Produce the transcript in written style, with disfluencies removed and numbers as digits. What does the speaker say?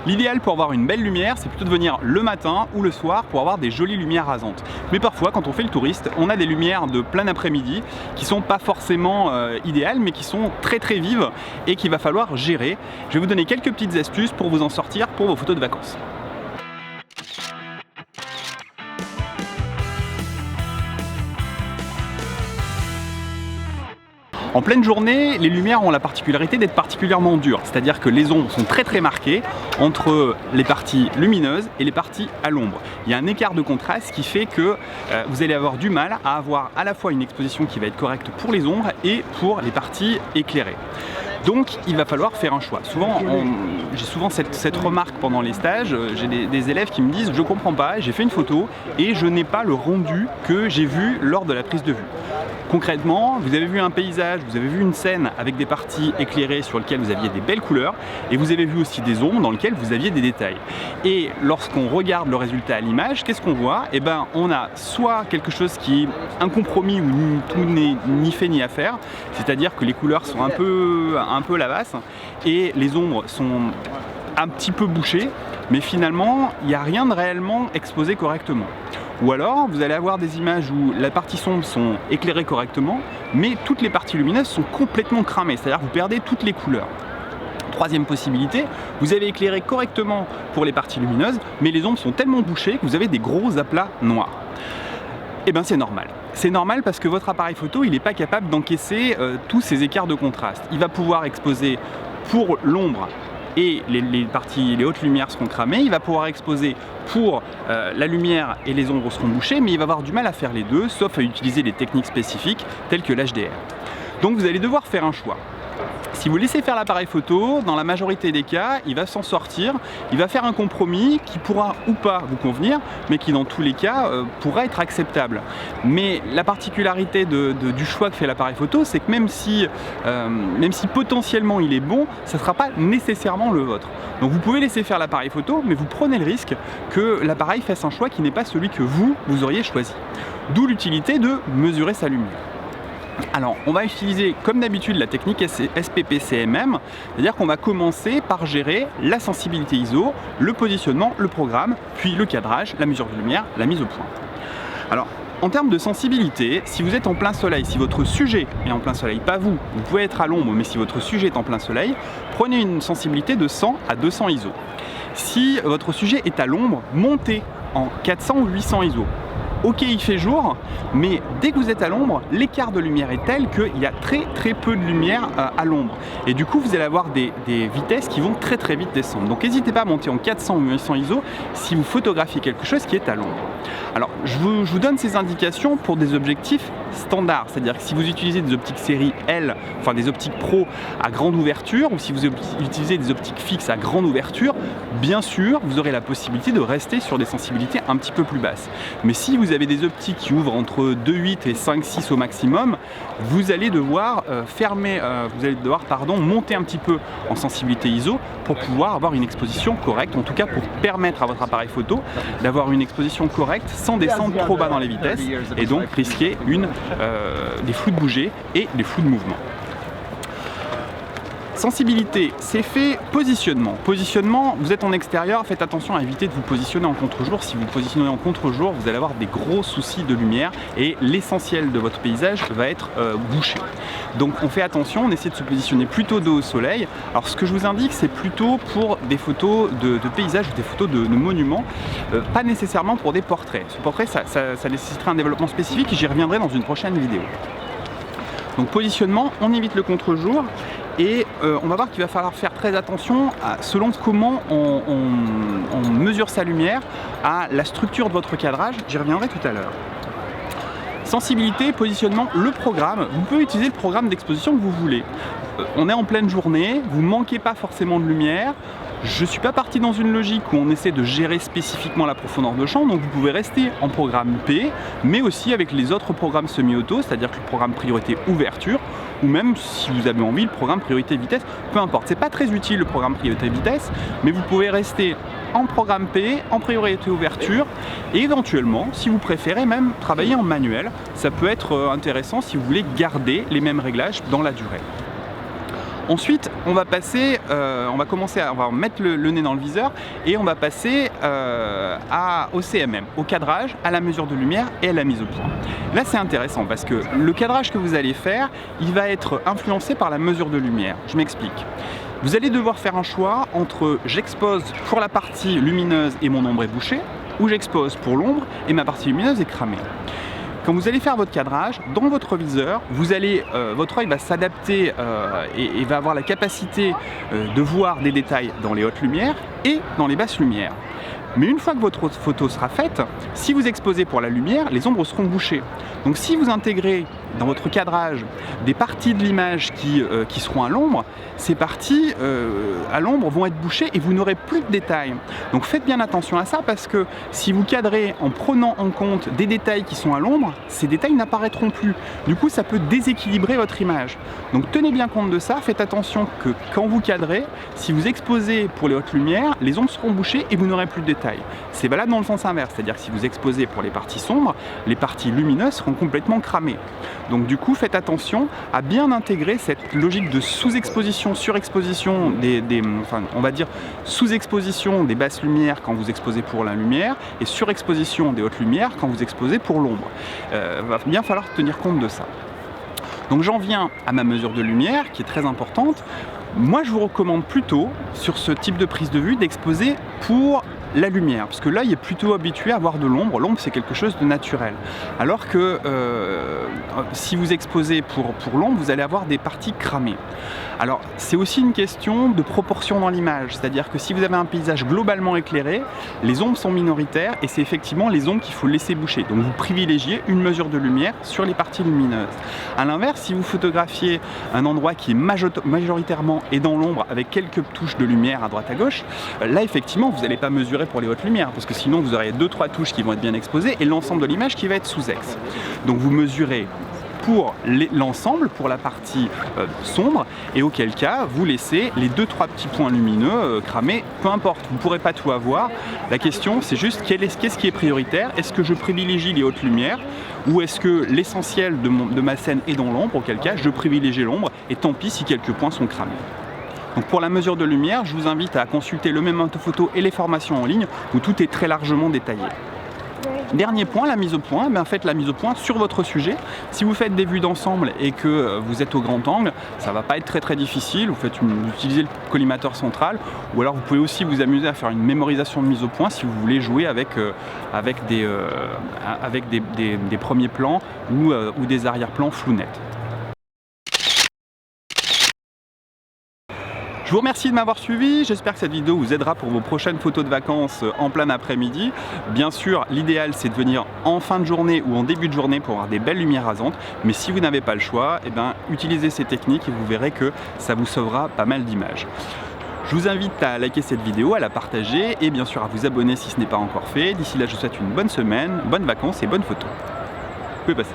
L'idéal pour avoir une belle lumière, c'est plutôt de venir le matin ou le soir pour avoir des jolies lumières rasantes. Mais parfois, quand on fait le touriste, on a des lumières de plein après-midi qui sont pas forcément idéales, mais qui sont très vives et qu'il va falloir gérer. Je vais vous donner quelques petites astuces pour vous en sortir pour vos photos de vacances. En pleine journée, les lumières ont la particularité d'être particulièrement dures, c'est-à-dire que les ombres sont très marquées entre les parties lumineuses et les parties à l'ombre. Il y a un écart de contraste qui fait que vous allez avoir du mal à avoir à la fois une exposition qui va être correcte pour les ombres et pour les parties éclairées. Donc il va falloir faire un choix. J'ai souvent cette remarque pendant les stages, j'ai des élèves qui me disent « je comprends pas, j'ai fait une photo et je n'ai pas le rendu que j'ai vu lors de la prise de vue ». Concrètement, vous avez vu un paysage, vous avez vu une scène avec des parties éclairées sur lesquelles vous aviez des belles couleurs et vous avez vu aussi des ombres dans lesquelles vous aviez des détails. Et lorsqu'on regarde le résultat à l'image, qu'est-ce qu'on voit? Eh ben, on a soit quelque chose qui est un compromis où tout n'est ni fait ni à faire, c'est-à-dire que les couleurs sont un peu lavasses et les ombres sont un petit peu bouchées, mais finalement, il n'y a rien de réellement exposé correctement. Ou alors, vous allez avoir des images où la partie sombre sont éclairées correctement, mais toutes les parties lumineuses sont complètement cramées, c'est-à-dire que vous perdez toutes les couleurs. Troisième possibilité, vous avez éclairé correctement pour les parties lumineuses, mais les ombres sont tellement bouchées que vous avez des gros aplats noirs. Eh bien c'est normal. C'est normal parce que votre appareil photo, il n'est pas capable d'encaisser tous ces écarts de contraste. Il va pouvoir exposer pour l'ombre et les hautes lumières seront cramées, il va pouvoir exposer pour la lumière et les ombres seront bouchées, mais il va avoir du mal à faire les deux, sauf à utiliser des techniques spécifiques telles que l'HDR. Donc vous allez devoir faire un choix. Si vous laissez faire l'appareil photo, dans la majorité des cas, il va s'en sortir, il va faire un compromis qui pourra ou pas vous convenir, mais qui dans tous les cas pourra être acceptable. Mais la particularité du choix que fait l'appareil photo, c'est que même si potentiellement il est bon, ça ne sera pas nécessairement le vôtre. Donc vous pouvez laisser faire l'appareil photo, mais vous prenez le risque que l'appareil fasse un choix qui n'est pas celui que vous auriez choisi. D'où l'utilité de mesurer sa lumière. Alors, on va utiliser comme d'habitude la technique SPPCMM, c'est-à-dire qu'on va commencer par gérer la sensibilité ISO, le positionnement, le programme, puis le cadrage, la mesure de lumière, la mise au point. Alors, en termes de sensibilité, si vous êtes en plein soleil, si votre sujet est en plein soleil, pas vous, vous pouvez être à l'ombre, mais si votre sujet est en plein soleil, prenez une sensibilité de 100 à 200 ISO. Si votre sujet est à l'ombre, montez en 400 ou 800 ISO. Ok, il fait jour, mais dès que vous êtes à l'ombre, l'écart de lumière est tel qu'il y a très peu de lumière à l'ombre. Et du coup, vous allez avoir des vitesses qui vont très vite descendre. Donc n'hésitez pas à monter en 400 ou 800 ISO si vous photographiez quelque chose qui est à l'ombre. Alors, je vous donne ces indications pour des objectifs standards, c'est-à-dire que si vous utilisez des optiques série L, enfin des optiques pro à grande ouverture, ou si vous utilisez des optiques fixes à grande ouverture, bien sûr, vous aurez la possibilité de rester sur des sensibilités un petit peu plus basses. Mais si vous avez des optiques qui ouvrent entre 2,8 et 5,6 au maximum, vous allez devoir monter un petit peu en sensibilité ISO pour pouvoir avoir une exposition correcte, en tout cas pour permettre à votre appareil photo d'avoir une exposition correcte sans descendre trop bas dans les vitesses et donc risquer des flous de bouger et des flous de mouvement. Sensibilité, c'est fait. Positionnement. Positionnement, vous êtes en extérieur, faites attention à éviter de vous positionner en contre-jour. Si vous vous positionnez en contre-jour, vous allez avoir des gros soucis de lumière et l'essentiel de votre paysage va être bouché. Donc on fait attention, on essaie de se positionner plutôt dos au soleil. Alors ce que je vous indique, c'est plutôt pour des photos de paysages ou des photos de monuments, pas nécessairement pour des portraits. Ce portrait, ça nécessiterait un développement spécifique et j'y reviendrai dans une prochaine vidéo. Donc positionnement, on évite le contre-jour et on va voir qu'il va falloir faire très attention selon comment on mesure sa lumière à la structure de votre cadrage, j'y reviendrai tout à l'heure. Sensibilité, positionnement, le programme, vous pouvez utiliser le programme d'exposition que vous voulez. On est en pleine journée, vous ne manquez pas forcément de lumière. Je ne suis pas parti dans une logique où on essaie de gérer spécifiquement la profondeur de champ, donc vous pouvez rester en programme P, mais aussi avec les autres programmes semi-auto, c'est-à-dire que le programme priorité ouverture, ou même si vous avez envie, le programme priorité vitesse, peu importe. C'est pas très utile le programme priorité vitesse, mais vous pouvez rester en programme P, en priorité ouverture, et éventuellement, si vous préférez même travailler en manuel, ça peut être intéressant si vous voulez garder les mêmes réglages dans la durée. Ensuite, on va passer, on va mettre le nez dans le viseur et on va passer au CMM, au cadrage, à la mesure de lumière et à la mise au point. Là, c'est intéressant parce que le cadrage que vous allez faire, il va être influencé par la mesure de lumière. Je m'explique. Vous allez devoir faire un choix entre j'expose pour la partie lumineuse et mon ombre est bouchée, ou j'expose pour l'ombre et ma partie lumineuse est cramée. Quand vous allez faire votre cadrage, dans votre viseur, votre œil va s'adapter et va avoir la capacité de voir des détails dans les hautes lumières et dans les basses lumières. Mais une fois que votre photo sera faite, si vous exposez pour la lumière, les ombres seront bouchées. Donc si vous intégrez dans votre cadrage des parties de l'image qui seront à l'ombre, ces parties à l'ombre vont être bouchées et vous n'aurez plus de détails. Donc faites bien attention à ça parce que si vous cadrez en prenant en compte des détails qui sont à l'ombre, ces détails n'apparaîtront plus. Du coup, ça peut déséquilibrer votre image. Donc tenez bien compte de ça, faites attention que quand vous cadrez, si vous exposez pour les hautes lumières, les ombres seront bouchées et vous n'aurez plus de détails. C'est valable dans le sens inverse, c'est-à-dire que si vous exposez pour les parties sombres, les parties lumineuses seront complètement cramées. Donc du coup, faites attention à bien intégrer cette logique de sous-exposition, surexposition, on va dire sous-exposition des basses lumières quand vous exposez pour la lumière et surexposition des hautes lumières quand vous exposez pour l'ombre. Va bien falloir tenir compte de ça. Donc j'en viens à ma mesure de lumière qui est très importante. Moi, je vous recommande plutôt, sur ce type de prise de vue, d'exposer pour la lumière, parce que l'œil est plutôt habitué à avoir de l'ombre. L'ombre, c'est quelque chose de naturel. Alors que si vous exposez pour l'ombre, vous allez avoir des parties cramées. Alors, c'est aussi une question de proportion dans l'image, c'est-à-dire que si vous avez un paysage globalement éclairé, les ombres sont minoritaires et c'est effectivement les ombres qu'il faut laisser boucher. Donc vous privilégiez une mesure de lumière sur les parties lumineuses. A l'inverse, si vous photographiez un endroit qui est majoritairement est dans l'ombre avec quelques touches de lumière à droite à gauche, là effectivement vous n'allez pas mesurer pour les hautes lumières parce que sinon vous auriez 2-3 touches qui vont être bien exposées et l'ensemble de l'image qui va être sous-ex. Donc vous mesurez pour l'ensemble, pour la partie sombre, et auquel cas vous laissez les 2-3 petits points lumineux cramés, peu importe, vous ne pourrez pas tout avoir. La question c'est juste qu'est-ce qui est prioritaire, est-ce que je privilégie les hautes lumières ou est-ce que l'essentiel de ma scène est dans l'ombre, auquel cas je privilégie l'ombre et tant pis si quelques points sont cramés. Donc pour la mesure de lumière, je vous invite à consulter le Memento Photo et les formations en ligne où tout est très largement détaillé. Dernier point, la mise au point. Faites la mise au point sur votre sujet. Si vous faites des vues d'ensemble et que vous êtes au grand angle, ça va pas être très difficile. Vous utilisez le collimateur central ou alors vous pouvez aussi vous amuser à faire une mémorisation de mise au point si vous voulez jouer avec des premiers plans ou des arrière-plans flou net. Je vous remercie de m'avoir suivi, j'espère que cette vidéo vous aidera pour vos prochaines photos de vacances en plein après-midi. Bien sûr, l'idéal c'est de venir en fin de journée ou en début de journée pour avoir des belles lumières rasantes, mais si vous n'avez pas le choix, utilisez ces techniques et vous verrez que ça vous sauvera pas mal d'images. Je vous invite à liker cette vidéo, à la partager et bien sûr à vous abonner si ce n'est pas encore fait. D'ici là, je vous souhaite une bonne semaine, bonnes vacances et bonnes photos. Vous pouvez passer.